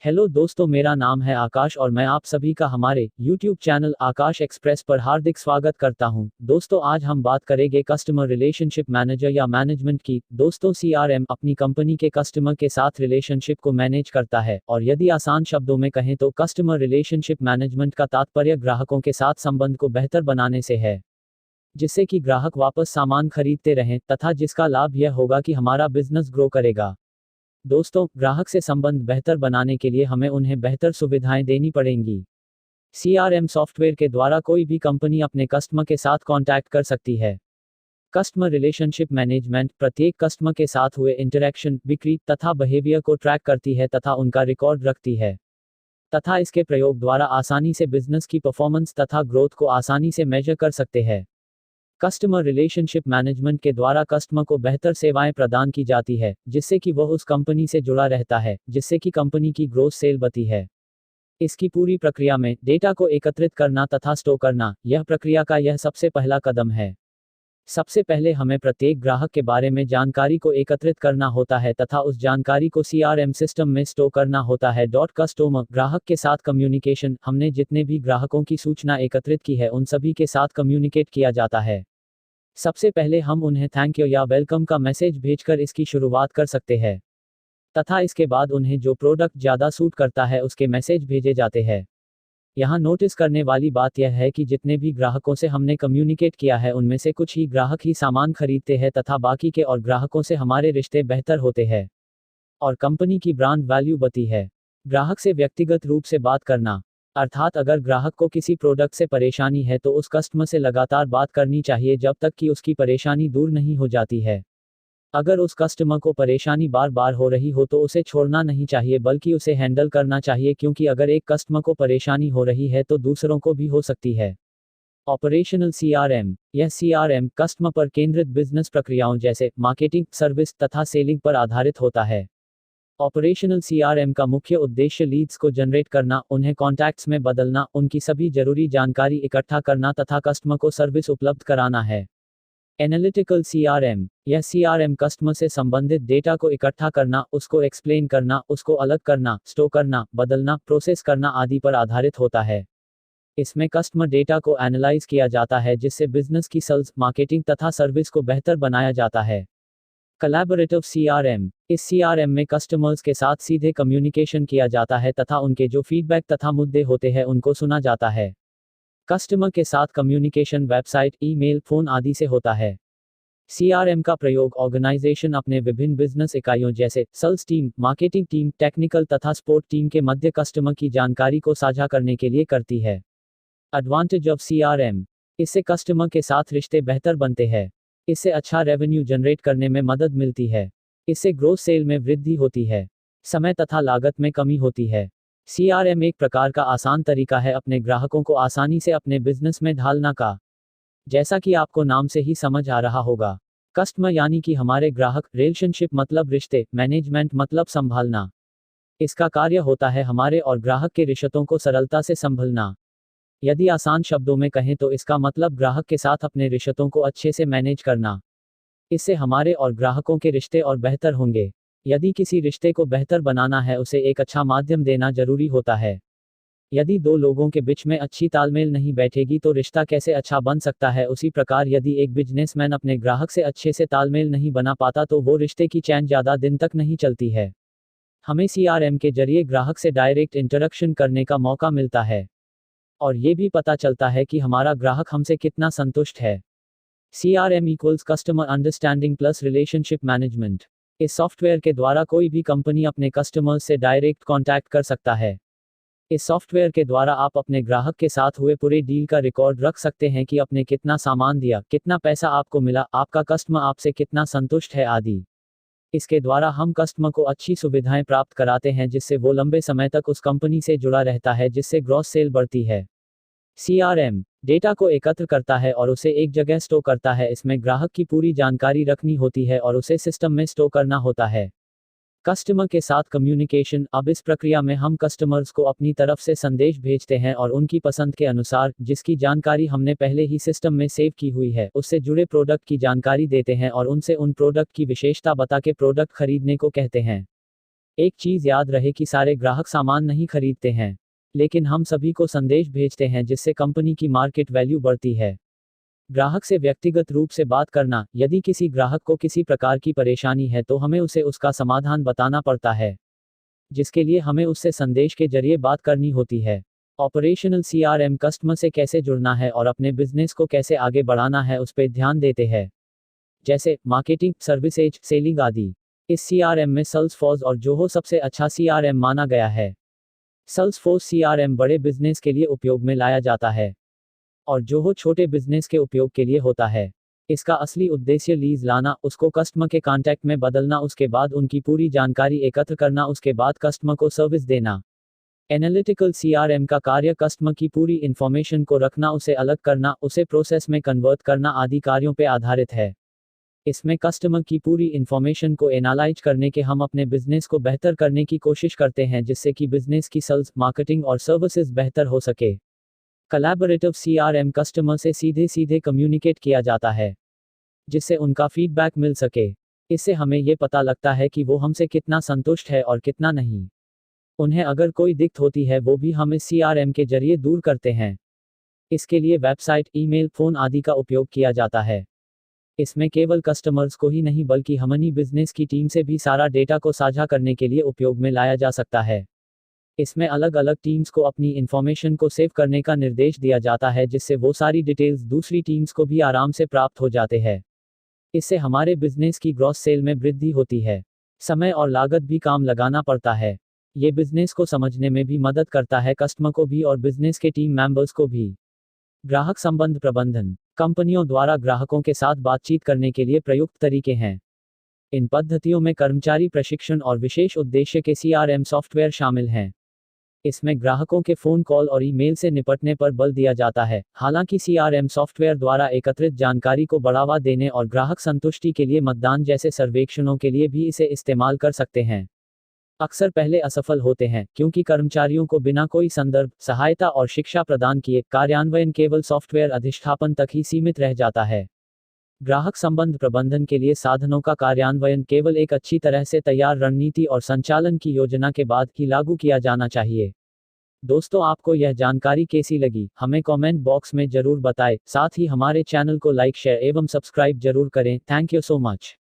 Hello दोस्तों, मेरा नाम है आकाश और मैं आप सभी का हमारे YouTube चैनल आकाश एक्सप्रेस पर हार्दिक स्वागत करता हूं। दोस्तों, आज हम बात करेंगे कस्टमर रिलेशनशिप मैनेजर या मैनेजमेंट की। दोस्तों, CRM अपनी कंपनी के कस्टमर के साथ रिलेशनशिप को मैनेज करता है, और यदि आसान शब्दों में कहें तो कस्टमर रिलेशनशिप मैनेजमेंट का तात्पर्य ग्राहकों के साथ संबंध को बेहतर बनाने से है, जिससे कि ग्राहक वापस सामान खरीदते रहें तथा जिसका लाभ यह होगा कि हमारा बिजनेस ग्रो करेगा। दोस्तों, ग्राहक से संबंध बेहतर बनाने के लिए हमें उन्हें बेहतर सुविधाएं देनी पड़ेंगी। CRM सॉफ्टवेयर के द्वारा कोई भी कंपनी अपने कस्टमर के साथ कांटेक्ट कर सकती है। कस्टमर रिलेशनशिप मैनेजमेंट प्रत्येक कस्टमर के साथ हुए इंटरैक्शन, बिक्री तथा बिहेवियर को ट्रैक करती है तथा उनका रिकॉर्ड रखती है, तथा इसके प्रयोग द्वारा आसानी से बिजनेस की परफॉर्मेंस तथा ग्रोथ को आसानी से मेजर कर सकते हैं। कस्टमर रिलेशनशिप मैनेजमेंट के द्वारा कस्टमर को बेहतर सेवाएं प्रदान की जाती है, जिससे कि वह उस कंपनी से जुड़ा रहता है, जिससे कि कंपनी की ग्रोथ सेल बढ़ती है। इसकी पूरी प्रक्रिया में डेटा को एकत्रित करना तथा स्टोर करना, यह प्रक्रिया का यह सबसे पहला कदम है। सबसे पहले हमें प्रत्येक ग्राहक के बारे में जानकारी को एकत्रित करना होता है तथा उस जानकारी को CRM सिस्टम में स्टोर करना होता है। कस्टमर ग्राहक के साथ कम्युनिकेशन, हमने जितने भी ग्राहकों की सूचना एकत्रित की है उन सभी के साथ कम्युनिकेट किया जाता है। सबसे पहले हम उन्हें थैंक यू या वेलकम का मैसेज भेजकर इसकी शुरुआत कर सकते हैं, तथा इसके बाद उन्हें जो प्रोडक्ट ज़्यादा सूट करता है उसके मैसेज भेजे जाते हैं। यहाँ नोटिस करने वाली बात यह है कि जितने भी ग्राहकों से हमने कम्युनिकेट किया है उनमें से कुछ ही ग्राहक ही सामान खरीदते हैं तथा बाकी के और ग्राहकों से हमारे रिश्ते बेहतर होते हैं और कंपनी की ब्रांड वैल्यू बढ़ती है। ग्राहक से व्यक्तिगत रूप से बात करना, अर्थात अगर ग्राहक को किसी प्रोडक्ट से परेशानी है तो उस कस्टमर से लगातार बात करनी चाहिए जब तक कि उसकी परेशानी दूर नहीं हो जाती है। अगर उस कस्टमर को परेशानी बार बार हो रही हो तो उसे छोड़ना नहीं चाहिए बल्कि उसे हैंडल करना चाहिए, क्योंकि अगर एक कस्टमर को परेशानी हो रही है तो दूसरों को भी हो सकती है। ऑपरेशनल CRM, यह CRM कस्टमर पर केंद्रित बिजनेस प्रक्रियाओं जैसे मार्केटिंग, सर्विस तथा सेलिंग पर आधारित होता है। ऑपरेशनल CRM का मुख्य उद्देश्य लीड्स को जनरेट करना, उन्हें कॉन्टैक्ट्स में बदलना, उनकी सभी जरूरी जानकारी इकट्ठा करना तथा कस्टमर को सर्विस उपलब्ध कराना है। एनालिटिकल CRM, यह CRM कस्टमर से संबंधित डेटा को इकट्ठा करना, उसको एक्सप्लेन करना, उसको अलग करना, स्टोर करना, बदलना, प्रोसेस करना आदि पर आधारित होता है। इसमें कस्टमर डेटा को एनालाइज किया जाता है जिससे बिजनेस की सेल्स, मार्केटिंग तथा सर्विस को बेहतर बनाया जाता है। कोलैबोरेटिव CRM, इस CRM में कस्टमर्स के साथ सीधे कम्युनिकेशन किया जाता है तथा उनके जो फीडबैक तथा मुद्दे होते हैं उनको सुना जाता है। कस्टमर के साथ कम्युनिकेशन वेबसाइट, ईमेल, फोन आदि से होता है। CRM का प्रयोग ऑर्गेनाइजेशन अपने विभिन्न बिजनेस इकाइयों जैसे sales team, marketing team, technical तथा सपोर्ट टीम के मध्य कस्टमर की जानकारी को साझा करने के लिए करती है। एडवांटेज ऑफ CRM, इससे कस्टमर के साथ रिश्ते बेहतर बनते हैं। इससे अच्छा रेवेन्यू जनरेट करने में मदद मिलती है। इससे ग्रोथ सेल में वृद्धि होती है। समय तथा लागत में कमी होती है। CRM एक प्रकार का आसान तरीका है अपने ग्राहकों को आसानी से अपने बिजनेस में ढालना का। जैसा कि आपको नाम से ही समझ आ रहा होगा, कस्टमर यानी कि हमारे ग्राहक, रिलेशनशिप मतलब रिश्ते, मैनेजमेंट मतलब संभालना। इसका कार्य होता है हमारे और ग्राहक के रिश्तों को सरलता से संभलना। यदि आसान शब्दों में कहें तो इसका मतलब ग्राहक के साथ अपने रिश्तों को अच्छे से मैनेज करना। इससे हमारे और ग्राहकों के रिश्ते और बेहतर होंगे। यदि किसी रिश्ते को बेहतर बनाना है उसे एक अच्छा माध्यम देना जरूरी होता है। यदि दो लोगों के बीच में अच्छी तालमेल नहीं बैठेगी तो रिश्ता कैसे अच्छा बन सकता है। उसी प्रकार यदि एक बिजनेसमैन अपने ग्राहक से अच्छे से तालमेल नहीं बना पाता तो वो रिश्ते की चैन ज़्यादा दिन तक नहीं चलती है। हमें CRM के जरिए ग्राहक से डायरेक्ट इंटरेक्शन करने का मौका मिलता है और ये भी पता चलता है कि हमारा ग्राहक हमसे कितना संतुष्ट है। CRM equals customer understanding plus relationship management. इस सॉफ्टवेयर के द्वारा कोई भी कंपनी अपने कस्टमर्स से डायरेक्ट कांटेक्ट कर सकता है। इस सॉफ्टवेयर के द्वारा आप अपने ग्राहक के साथ हुए पूरे डील का रिकॉर्ड रख सकते हैं कि आपने कितना सामान दिया, कितना पैसा आपको मिला, आपका कस्टमर आपसे कितना संतुष्ट है आदि। इसके द्वारा हम कस्टमर को अच्छी सुविधाएं प्राप्त कराते हैं जिससे वो लंबे समय तक उस कंपनी से जुड़ा रहता है, जिससे ग्रॉस सेल बढ़ती है। CRM डेटा को एकत्र करता है और उसे एक जगह स्टोर करता है। इसमें ग्राहक की पूरी जानकारी रखनी होती है और उसे सिस्टम में स्टोर करना होता है। कस्टमर के साथ कम्युनिकेशन, अब इस प्रक्रिया में हम कस्टमर्स को अपनी तरफ से संदेश भेजते हैं और उनकी पसंद के अनुसार, जिसकी जानकारी हमने पहले ही सिस्टम में सेव की हुई है, उससे जुड़े प्रोडक्ट की जानकारी देते हैं और उनसे उन प्रोडक्ट की विशेषता बता के प्रोडक्ट खरीदने को कहते हैं। एक चीज याद रहे कि सारे ग्राहक सामान नहीं खरीदते हैं, लेकिन हम सभी को संदेश भेजते हैं जिससे कंपनी की मार्केट वैल्यू बढ़ती है। ग्राहक से व्यक्तिगत रूप से बात करना, यदि किसी ग्राहक को किसी प्रकार की परेशानी है तो हमें उसे उसका समाधान बताना पड़ता है, जिसके लिए हमें उससे संदेश के जरिए बात करनी होती है। ऑपरेशनल सीआरएम कस्टमर से कैसे जुड़ना है और अपने बिजनेस को कैसे आगे बढ़ाना है उस पर ध्यान देते हैं, जैसे मार्केटिंग, सर्विसेज, सेलिंग आदि। इस सीआरएम में सेल्सफोर्स और जोहो सबसे अच्छा सीआरएम माना गया है। सेल्सफोर्स सीआरएम बड़े बिजनेस के लिए उपयोग में लाया जाता है और जोहो छोटे बिजनेस के उपयोग के लिए होता है। इसका असली उद्देश्य लीज लाना, उसको कस्टमर के कांटेक्ट में बदलना, उसके बाद उनकी पूरी जानकारी एकत्र करना, उसके बाद कस्टमर को सर्विस देना। एनालिटिकल सीआरएम का कार्य कस्टमर की पूरी इंफॉर्मेशन को रखना, उसे अलग करना, उसे प्रोसेस में कन्वर्ट करना आदि कार्यों पर आधारित है। इसमें कस्टमर की पूरी इंफॉर्मेशन को एनालाइज करने के हम अपने बिजनेस को बेहतर करने की कोशिश करते हैं, जिससे कि बिजनेस की सेल्स, मार्केटिंग और सर्विसेज बेहतर हो सके। कोलैबोरेटिव सीआरएम कस्टमर से सीधे सीधे कम्युनिकेट किया जाता है, जिससे उनका फीडबैक मिल सके। इससे हमें ये पता लगता है कि वो हमसे कितना संतुष्ट है और कितना नहीं। उन्हें अगर कोई दिक्कत होती है वो भी हम इस सीआरएम के जरिए दूर करते हैं। इसके लिए वेबसाइट, ईमेल, फोन आदि का उपयोग किया जाता है। इसमें केवल कस्टमर्स को ही नहीं बल्कि हमनी बिजनेस की टीम से भी सारा डेटा को साझा करने के लिए उपयोग में लाया जा सकता है। इसमें अलग अलग टीम्स को अपनी इंफॉर्मेशन को सेव करने का निर्देश दिया जाता है, जिससे वो सारी डिटेल्स दूसरी टीम्स को भी आराम से प्राप्त हो जाते हैं। इससे हमारे बिजनेस की ग्रॉस सेल में वृद्धि होती है। समय और लागत भी काम लगाना पड़ता है। ये बिजनेस को समझने में भी मदद करता है, कस्टमर को भी और बिजनेस के टीम मेंबर्स को भी। ग्राहक संबंध प्रबंधन कंपनियों द्वारा ग्राहकों के साथ बातचीत करने के लिए प्रयुक्त तरीके हैं। इन पद्धतियों में कर्मचारी प्रशिक्षण और विशेष उद्देश्य के सीआरएम सॉफ्टवेयर शामिल हैं। इसमें ग्राहकों के फोन कॉल और ईमेल से निपटने पर बल दिया जाता है। हालांकि सीआरएम सॉफ्टवेयर द्वारा एकत्रित जानकारी को बढ़ावा देने और ग्राहक संतुष्टि के लिए मतदान जैसे सर्वेक्षणों के लिए भी इसे इस्तेमाल कर सकते हैं। अक्सर पहले असफल होते हैं क्योंकि कर्मचारियों को बिना कोई संदर्भ, सहायता और शिक्षा प्रदान किए कार्यान्वयन केवल सॉफ्टवेयर अधिष्ठापन तक ही सीमित रह जाता है। ग्राहक संबंध प्रबंधन के लिए साधनों का कार्यान्वयन केवल एक अच्छी तरह से तैयार रणनीति और संचालन की योजना के बाद ही लागू किया जाना चाहिए। दोस्तों, आपको यह जानकारी कैसी लगी, हमें कमेंट बॉक्स में जरूर बताएं। साथ ही हमारे चैनल को लाइक, शेयर एवं सब्सक्राइब जरूर करें। Thank you so much.